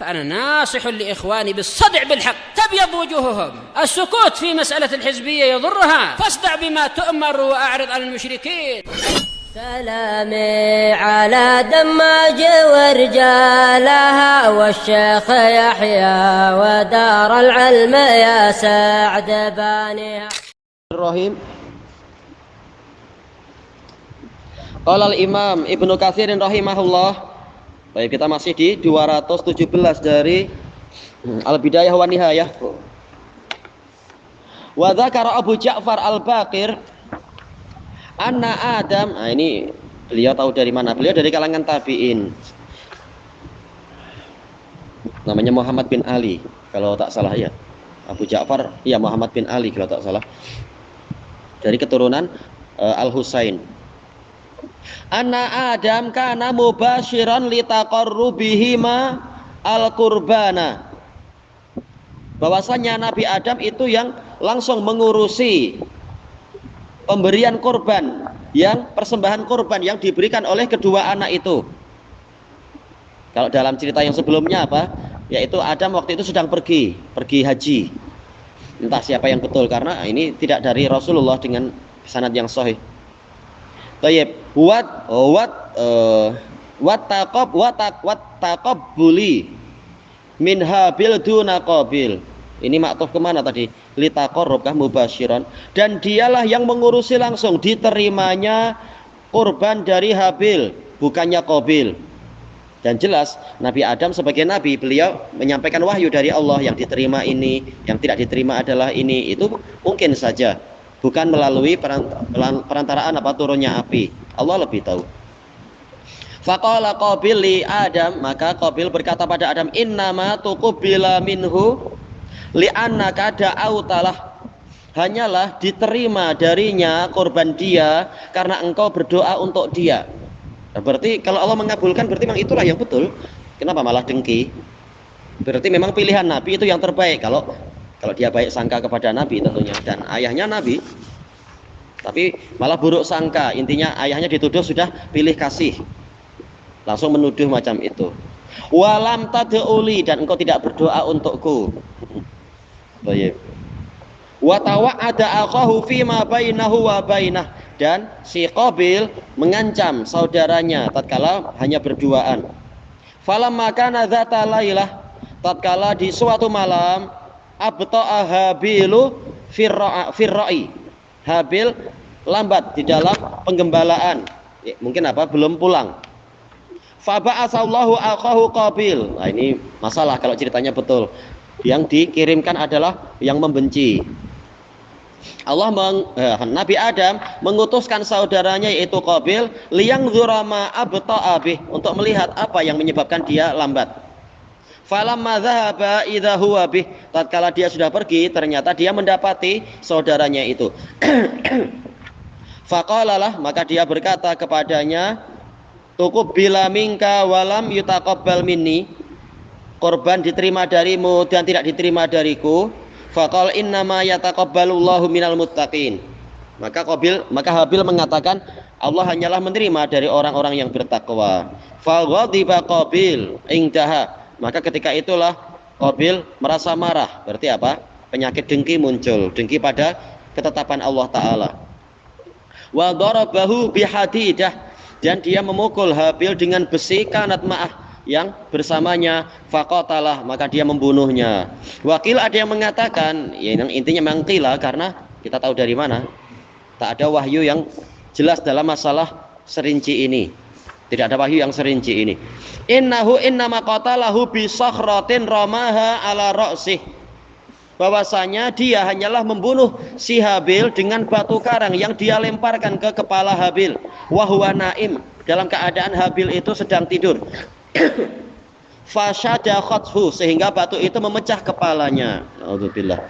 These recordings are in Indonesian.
فأنا ناصح لإخواني بالصدع بالحق تبيض وجوههم. السكوت في مسألة الحزبية يضرها، فاصدع بما تؤمر وأعرض عن المشركين. سلامي على دماج ورجالها والشيخ يحيى ودار العلم يا سعد بانيها. الرحيم. Qala al-Imam Ibnu Katsir rahimahullah. Baik, kita masih di 217 dari Al-Bidayah wa Nihayah. Wa dzakara Abu Ja'far Al-Baqir anna Adam. Nah, ini beliau tahu dari mana? Beliau dari kalangan tabi'in. Namanya Muhammad bin Ali kalau tak salah ya. Abu Ja'far, iya Muhammad bin Ali kalau tak salah. Dari keturunan Al-Husain. Anna Adam kana mubashiran litaqarrubihima al-qurbana. Bahwasanya Nabi Adam itu yang langsung mengurusi pemberian kurban, yang persembahan kurban yang diberikan oleh kedua anak itu. Kalau dalam cerita yang sebelumnya apa? Yaitu Adam waktu itu sedang pergi haji. Entah siapa yang betul, karena ini tidak dari Rasulullah dengan sanad yang sahih. Tayyib, wat taqabbuli min Habil duna Qabil. Ini maktuf kemana tadi? Litaqarrub kah mubasyiran. Dan dialah yang mengurusi langsung diterimanya kurban dari Habil, bukannya Qabil. Dan jelas Nabi Adam sebagai nabi, beliau menyampaikan wahyu dari Allah, yang diterima ini, yang tidak diterima adalah ini. Itu mungkin saja, bukan melalui perantaraan turunnya api. Allah lebih tahu. Faqala Qabil li Adam, maka Qabil berkata pada Adam, innama tuqbila minhu li'annaka da'autalah, hanyalah diterima darinya korban dia karena engkau berdoa untuk dia. Nah, berarti kalau Allah mengabulkan, berarti memang itulah yang betul. Kenapa malah dengki? Berarti memang pilihan Nabi itu yang terbaik. Kalau dia baik sangka kepada Nabi tentunya, dan ayahnya Nabi, tapi malah buruk sangka. Intinya ayahnya dituduh sudah pilih kasih, langsung menuduh macam itu. Walam tad'uli, dan engkau tidak berdoa untukku. Baik. Wa tawa'ada akahu fima bainahu wa bainah, dan si Qabil mengancam saudaranya tatkala hanya berduaan. Falamma kana dzata lailah, tatkala di suatu malam, abta'a Habilu firra'i, Habil lambat di dalam penggembalaan, mungkin belum pulang. Faba'atsallahu akhahu Qabil. Nah, ini masalah kalau ceritanya betul. Yang dikirimkan adalah yang membenci. Nabi Adam mengutuskan saudaranya yaitu Qabil liyangzura ma abta'a bih, untuk melihat apa yang menyebabkan dia lambat. Falamma dzahaba idza huwa bih, tatkala dia sudah pergi, ternyata dia mendapati saudaranya itu. Faqalalah, maka dia berkata kepadanya, tuqbila minka walam yutaqabbal minni, korban diterima darimu dan tidak diterima dariku. Faqal innama yataqabbalullahu minal muttaqin. Maka Habil mengatakan, Allah hanyalah menerima dari orang-orang yang bertakwa. Faghadiba Qabil indaha, maka ketika itulah Qabil merasa marah. Berarti apa? Penyakit dengki muncul, dengki pada ketetapan Allah Ta'ala. Wa darabahu bihadidah, dan dia memukul Habil dengan besi kanat ma'ah, yang bersamanya. Faqatalah, maka dia membunuhnya. Wakil ada yang mengatakan, ya intinya mengqila, karena kita tahu dari mana, tak ada wahyu yang jelas dalam masalah serinci ini. Tidak ada wahyu yang serinci ini. Innahu innama qatalahu bi sakhratin ramaha ala ra'sih, bahwasanya dia hanyalah membunuh si Habil dengan batu karang yang dia lemparkan ke kepala Habil. Wa huwa naim, dalam keadaan Habil itu sedang tidur. Fasyada khatfu, sehingga batu itu memecah kepalanya. Alhamdulillah.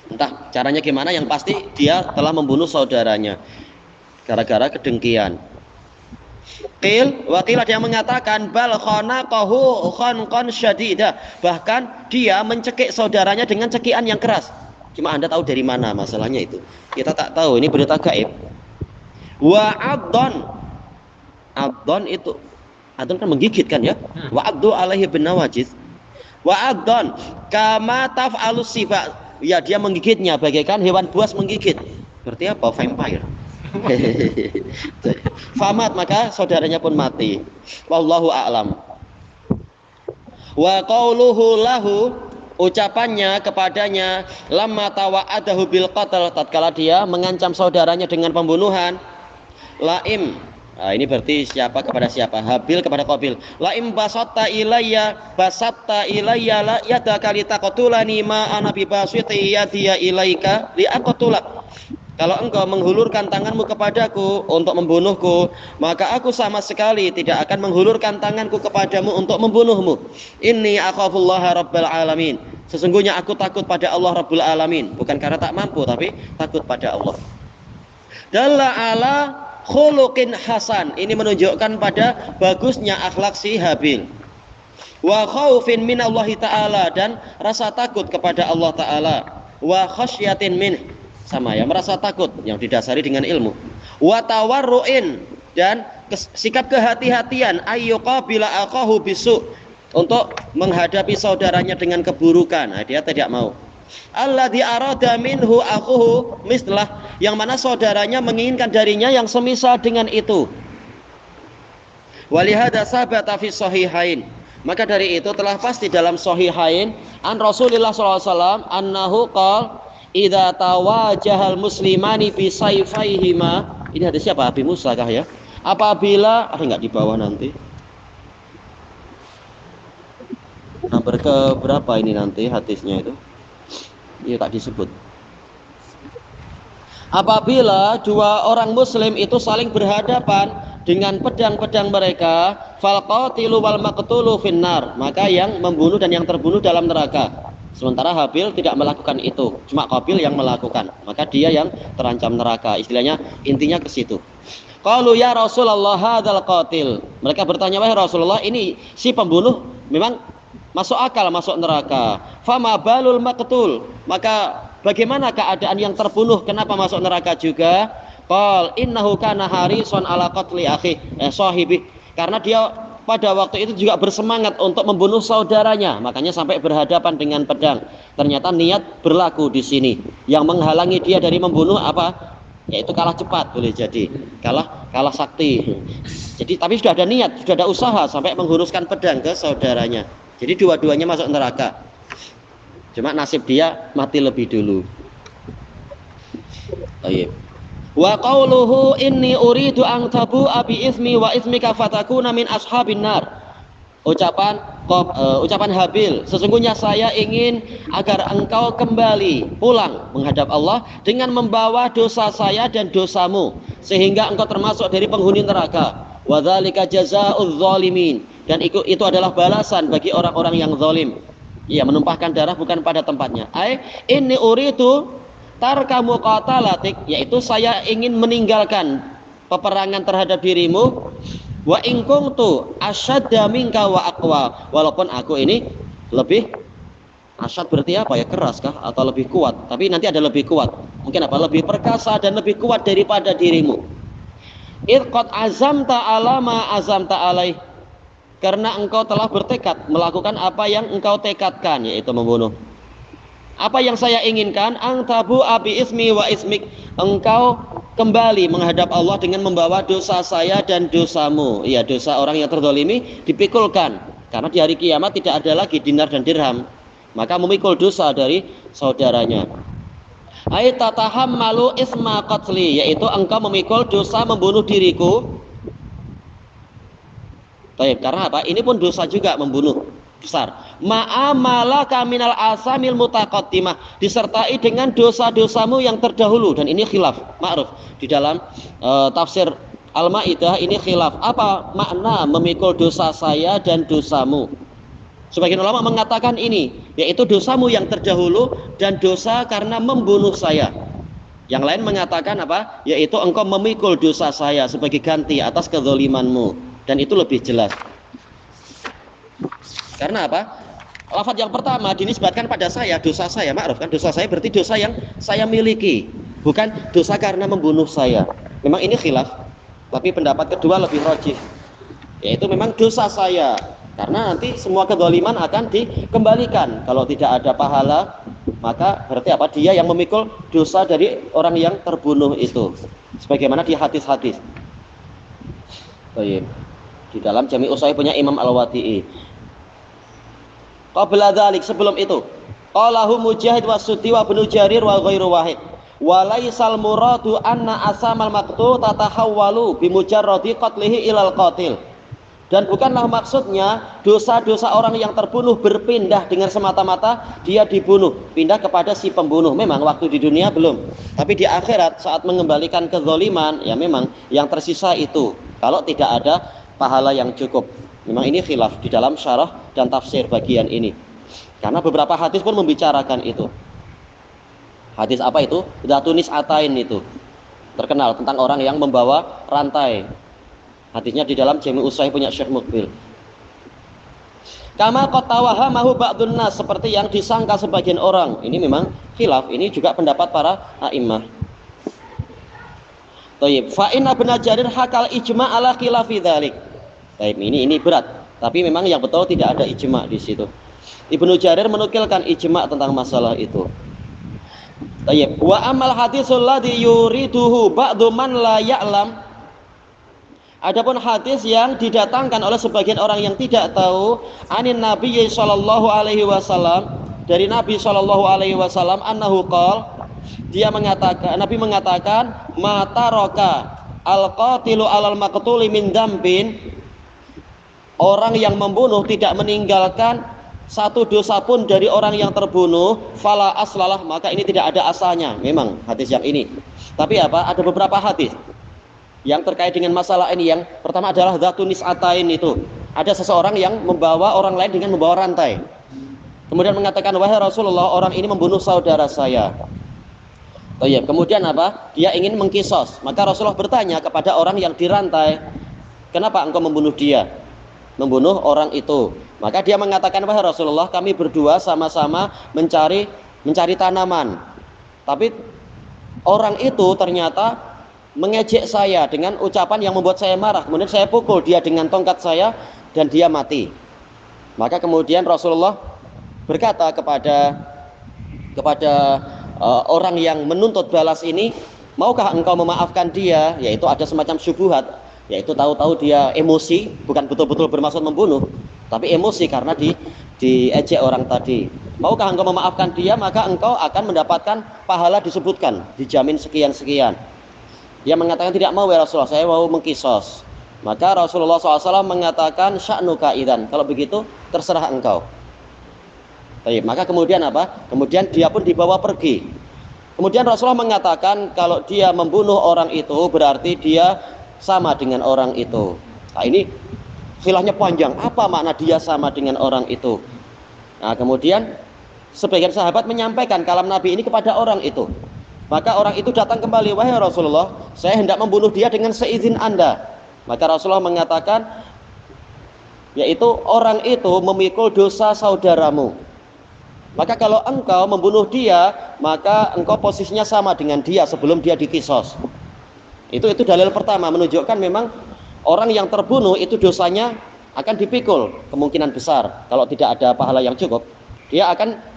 Entah caranya gimana, yang pasti dia telah membunuh saudaranya gara-gara kedengkian. Wakil ada yang mengatakan bal khanaqahu khanqan syadida, bahkan dia mencekik saudaranya dengan cekian yang keras. Cuma Anda tahu dari mana masalahnya itu? Kita tak tahu, ini berita gaib. Wa addon itu Adun kan menggigit kan ya. Wa addu alaihi bin nawajiz. Wa adon kama taf'alus siba. Ya dia menggigitnya bagaikan hewan buas menggigit. Berarti apa? Vampire. Famat, maka saudaranya pun mati. Wallahu a'lam. Wa qauluhu lahu, ucapannya kepadanya, lamma tawa'adahu bil qatl, tatkala dia mengancam saudaranya dengan pembunuhan. Laim, nah, ini berarti siapa kepada siapa? Habil kepada Qabil. Laim basatta ilayya la yadaka litaqtulani ma ana bi basiti yadiya ilaika li aqtulak. Kalau engkau menghulurkan tanganmu kepadaku untuk membunuhku, maka aku sama sekali tidak akan menghulurkan tanganku kepadamu untuk membunuhmu. Inni akhafullaha rabbal alamin. Sesungguhnya aku takut pada Allah Rabbul Alamin. Bukan karena tak mampu, tapi takut pada Allah. Dalla ala khuluqin hasan. Ini menunjukkan pada bagusnya akhlak si Habil. Wa khaufin minallahi ta'ala, dan rasa takut kepada Allah Ta'ala. Wa khasyatin min, sama ya, merasa takut yang didasari dengan ilmu. Wa tawarru'in, dan sikap kehati-hatian, ayyuqabila aqahu bisu, untuk menghadapi saudaranya dengan keburukan. Nah, dia tidak mau. Alladzi arada minhu akhuhu mislah, yang mana saudaranya menginginkan darinya yang semisal dengan itu. Walihada sabata fi sahihain, maka dari itu telah pasti dalam sahihain an Rasulullah SAW annahu qala idza tawajahal muslimani bi sayfaihima. Ini hadis siapa? Abi Musa kah ya? Apabila ada enggak di bawah nanti? Nomor ke berapa ini nanti hadisnya itu? Iya, tak disebut. Apabila dua orang muslim itu saling berhadapan dengan pedang-pedang mereka, fal qatilu wal maqtulu finnar, maka yang membunuh dan yang terbunuh dalam neraka. Sementara Habil tidak melakukan itu, cuma Qabil yang melakukan, maka dia yang terancam neraka. Istilahnya intinya ke situ. Qalu ya Rasulullah hadzal qatil. Mereka bertanya, wahai Rasulullah, ini si pembunuh memang masuk akal masuk neraka. Fama balul maqtul, maka bagaimana keadaan yang terbunuh, kenapa masuk neraka juga? Qal innahu kana harisan ala qatli akhi sahibi, karena dia pada waktu itu juga bersemangat untuk membunuh saudaranya, makanya sampai berhadapan dengan pedang. Ternyata niat berlaku di sini. Yang menghalangi dia dari membunuh apa? Yaitu kalah cepat, boleh jadi kalah sakti. Jadi tapi sudah ada niat, sudah ada usaha sampai menghunuskan pedang ke saudaranya. Jadi dua-duanya masuk neraka. Cuma nasib dia mati lebih dulu. Baik. Wa qauluhu inni uridu an tabu abi ismi wa ismika fatakuna min ashabin nar. Ucapan Habil, sesungguhnya saya ingin agar engkau kembali pulang menghadap Allah dengan membawa dosa saya dan dosamu, sehingga engkau termasuk dari penghuni neraka. Wa dzalika jazaa'udz zalimin, dan itu adalah balasan bagi orang-orang yang zalim. Ia menumpahkan darah bukan pada tempatnya. Inni uridu tarka muqatalatik, yaitu saya ingin meninggalkan peperangan terhadap dirimu. Wa in kuntu asyadda minka wa aqwa, walaupun aku ini lebih asyad, berarti apa ya, keras kah atau lebih kuat, tapi nanti ada lebih kuat, mungkin apa, lebih perkasa dan lebih kuat daripada dirimu. Id qad azamta ala ma azamta alaih, karena engkau telah bertekad melakukan apa yang engkau tekadkan, yaitu membunuh. Apa yang saya inginkan, angtabu abi ismi wa ismik, engkau kembali menghadap Allah dengan membawa dosa saya dan dosamu. Iya, dosa orang yang terzalimi dipikulkan, karena di hari kiamat tidak ada lagi dinar dan dirham, maka memikul dosa dari saudaranya. Ai tatahammalu isma qatli, yaitu engkau memikul dosa membunuh diriku. Baik, karena apa? Ini pun dosa juga, membunuh besar. Ma'amalaka minal asamil mutaqaddimah, disertai dengan dosa-dosamu yang terdahulu. Dan ini khilaf, ma'ruf di dalam tafsir Al-Maidah, ini khilaf. Apa makna memikul dosa saya dan dosamu? Sebagian ulama mengatakan ini, yaitu dosamu yang terdahulu dan dosa karena membunuh saya. Yang lain mengatakan apa? Yaitu engkau memikul dosa saya sebagai ganti atas kezalimanmu. Dan itu lebih jelas. Karena apa? Lafaz yang pertama dinisbatkan pada saya, dosa saya, ma'ruf kan, dosa saya berarti dosa yang saya miliki, bukan dosa karena membunuh saya. Memang ini khilaf, tapi pendapat kedua lebih rajih. yaitu memang dosa saya. Karena nanti semua kezaliman akan dikembalikan. Kalau tidak ada pahala, maka berarti apa? Dia yang memikul dosa dari orang yang terbunuh itu. Sebagaimana di hadis-hadis. Baik. Di dalam Jami' Ushahih punya Imam Al-Wadi'i. Qabla dzalik, sebelum itu, qalahu Mujahid wa Suddi wa Ibnu Jarir wa ghairu wahid. Wa laisal muradu anna asamal maqtu tatahawwalu bi mujarradi qatlihi ilal qatil. Dan bukanlah maksudnya dosa-dosa orang yang terbunuh berpindah dengan semata-mata dia dibunuh, pindah kepada si pembunuh. Memang waktu di dunia belum, tapi di akhirat saat mengembalikan kezaliman, ya memang yang tersisa itu kalau tidak ada pahala yang cukup. Memang ini khilaf di dalam syarah dan tafsir bagian ini, karena beberapa hadis pun membicarakan itu. Hadis apa itu? Dzatunis atain itu terkenal tentang orang yang membawa rantai. Hadisnya di dalam Jami' Ushahih punya Syekh Mukbil. Kama qad tawahamahu ba'dun nas, seperti yang disangka sebagian orang. Ini memang khilaf, ini juga pendapat para a'immah. Thayyib, fa inna Ibnu Jarir hakal ijma' ala khilafi dzalik. Baik, ini berat, tapi memang yang betul tidak ada ijma' di situ. Ibnu Jarir menukilkan ijma' tentang masalah itu. Thayyib, wa amal hadisul ladzi yuriduhu ba'du man la ya'lam. Adapun hadis yang didatangkan oleh sebagian orang yang tidak tahu, anin Nabi sallallahu alaihi wasallam, dari Nabi sallallahu alaihi wasallam, annahu qol, Nabi mengatakan, mata roka al-qatilu alal maqtuli min dambin, orang yang membunuh tidak meninggalkan satu dosa pun dari orang yang terbunuh, fala aslalah, maka ini tidak ada asalnya. Memang hadis yang ini, tapi apa? Ada beberapa hadis yang terkait dengan masalah ini. Yang pertama adalah dzatunis atain itu. Ada seseorang yang membawa orang lain dengan membawa rantai. Kemudian mengatakan, wahai Rasulullah, orang ini membunuh saudara saya. Kemudian apa? Dia ingin mengkisos. Maka Rasulullah bertanya kepada orang yang dirantai, kenapa engkau membunuh dia? Membunuh orang itu. Maka dia mengatakan, wahai Rasulullah, kami berdua sama-sama mencari tanaman. Tapi orang itu ternyata mengejek saya dengan ucapan yang membuat saya marah. Kemudian saya pukul dia dengan tongkat saya dan dia mati. Maka kemudian Rasulullah berkata kepada orang yang menuntut balas ini, maukah engkau memaafkan dia? Yaitu ada semacam syubhat, yaitu tahu-tahu dia emosi, bukan betul-betul bermaksud membunuh, tapi emosi karena diejek orang tadi. Maukah engkau memaafkan dia? Maka engkau akan mendapatkan pahala disebutkan, dijamin sekian-sekian. Dia mengatakan tidak mau, ya Rasulullah, saya mau mengkisos. Maka Rasulullah SAW mengatakan, sya'nuka idzan, kalau begitu terserah engkau. Baik, maka kemudian apa? Kemudian dia pun dibawa pergi. Kemudian Rasulullah mengatakan kalau dia membunuh orang itu berarti dia sama dengan orang itu. Nah, ini khilafnya panjang. Apa makna dia sama dengan orang itu? Nah, kemudian sebagian sahabat menyampaikan kalam Nabi ini kepada orang itu. Maka orang itu datang kembali, wahai Rasulullah, saya hendak membunuh dia dengan seizin Anda. Maka Rasulullah mengatakan, yaitu orang itu memikul dosa saudaramu. Maka kalau engkau membunuh dia, maka engkau posisinya sama dengan dia sebelum dia dikisos. Itu dalil pertama, menunjukkan memang orang yang terbunuh itu dosanya akan dipikul, kemungkinan besar. Kalau tidak ada pahala yang cukup, dia akan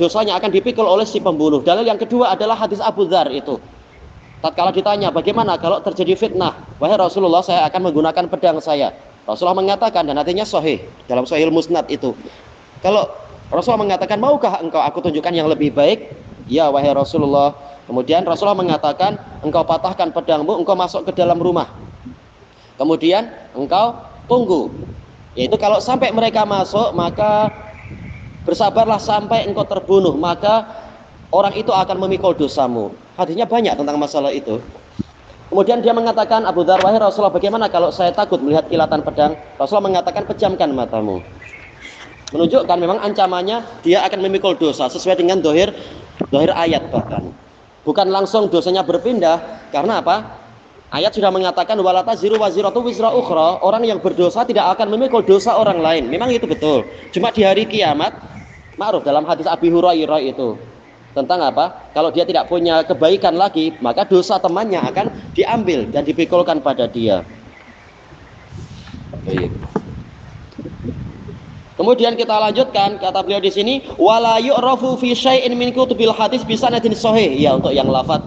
dosanya akan dipikul oleh si pembunuh. Dalil yang kedua adalah hadis Abu Dzar itu. Tatkala ditanya bagaimana kalau terjadi fitnah, wahai Rasulullah, saya akan menggunakan pedang saya. Rasulullah mengatakan, dan artinya sahih dalam Sahih Musnad itu, kalau Rasulullah mengatakan, maukah engkau aku tunjukkan yang lebih baik? Ya wahai Rasulullah. Kemudian Rasulullah mengatakan, engkau patahkan pedangmu, engkau masuk ke dalam rumah, kemudian engkau tunggu. Yaitu kalau sampai mereka masuk, maka bersabarlah sampai engkau terbunuh, maka orang itu akan memikul dosamu. Hadisnya banyak tentang masalah itu. Kemudian dia mengatakan, Abu Dzar, wahai Rasulullah, bagaimana kalau saya takut melihat kilatan pedang? Rasulullah mengatakan, pejamkan matamu. Menunjukkan memang ancamannya dia akan memikul dosa sesuai dengan dohir ayat bahkan. Bukan langsung dosanya berpindah, karena apa? Ayat sudah mengatakan, wala taziru waziratu wizra ukhra, orang yang berdosa tidak akan memikul dosa orang lain. Memang itu betul. Cuma di hari kiamat, ma'ruf dalam hadis Abi Hurairah itu tentang apa? Kalau dia tidak punya kebaikan lagi, maka dosa temannya akan diambil dan dipikulkan pada dia. Baik. Kemudian kita lanjutkan, kata beliau di sini, wala yu'rafu fi syai'in min kutubil hadis bi sanadin sahih. Ya, untuk yang lafaz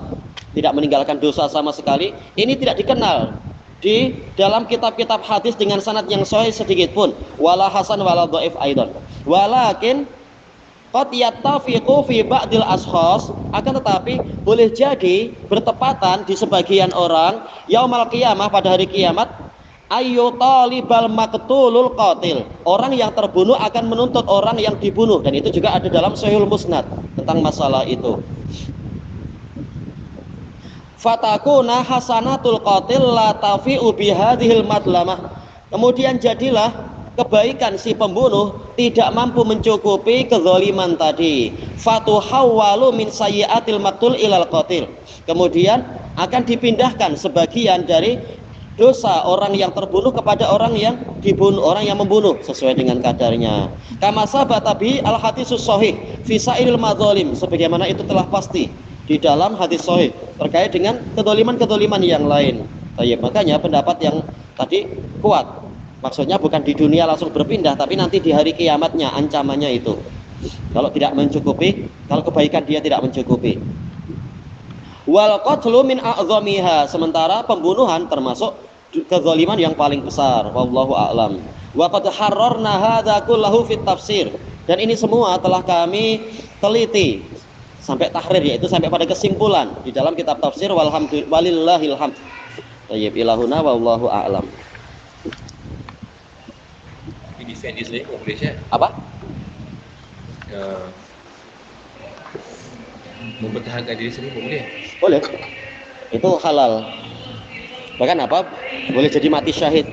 tidak meninggalkan dosa sama sekali, ini tidak dikenal di dalam kitab-kitab hadis dengan sanad yang sahih sedikit pun. Wala hasan wala dhaif aidan. Walakin qad yattafiqu fi ba'dil ashkhas, akan tetapi boleh jadi bertepatan di sebagian orang yaumal qiyamah, pada hari kiamat, ayu talibal maqtulul qatil, orang yang terbunuh akan menuntut orang yang dibunuh, dan itu juga ada dalam Sahihul Musnad tentang masalah itu. Fatakuna hasanatul qatil la tafi'u bihadhil madlamah, kemudian jadilah kebaikan si pembunuh tidak mampu mencukupi kezaliman tadi. Fatuhawwalu min sayyi'atil maqtul ilal qatil, kemudian akan dipindahkan sebagian dari dosa orang yang terbunuh kepada orang yang dibunuh, orang yang membunuh sesuai dengan kadarnya. Kama sabata bi al hadisus sahih fi sa'iril madzalim, sebagaimana itu telah pasti di dalam hadis sahih terkait dengan kedoliman-kedoliman yang lain. Baik, makanya pendapat yang tadi kuat. Maksudnya bukan di dunia langsung berpindah, tapi nanti di hari kiamatnya ancamannya itu. Kalau tidak mencukupi, kalau kebaikan dia tidak mencukupi. Wal qatlu min a'zamiha, sementara pembunuhan termasuk kezaliman yang paling besar. Wallahu a'lam. Wa qad harrarna hadza kullahu fit tafsir, dan ini semua telah kami teliti sampai tahrir, yaitu sampai pada kesimpulan di dalam kitab tafsir. Walillahil hamd. Tayyib ilahuna wallahu a'lam. Di defend diri boleh Syekh? Apa? Mempertahankan diri sendiri boleh? Boleh. Itu halal. Bahkan apa? Boleh jadi mati syahid.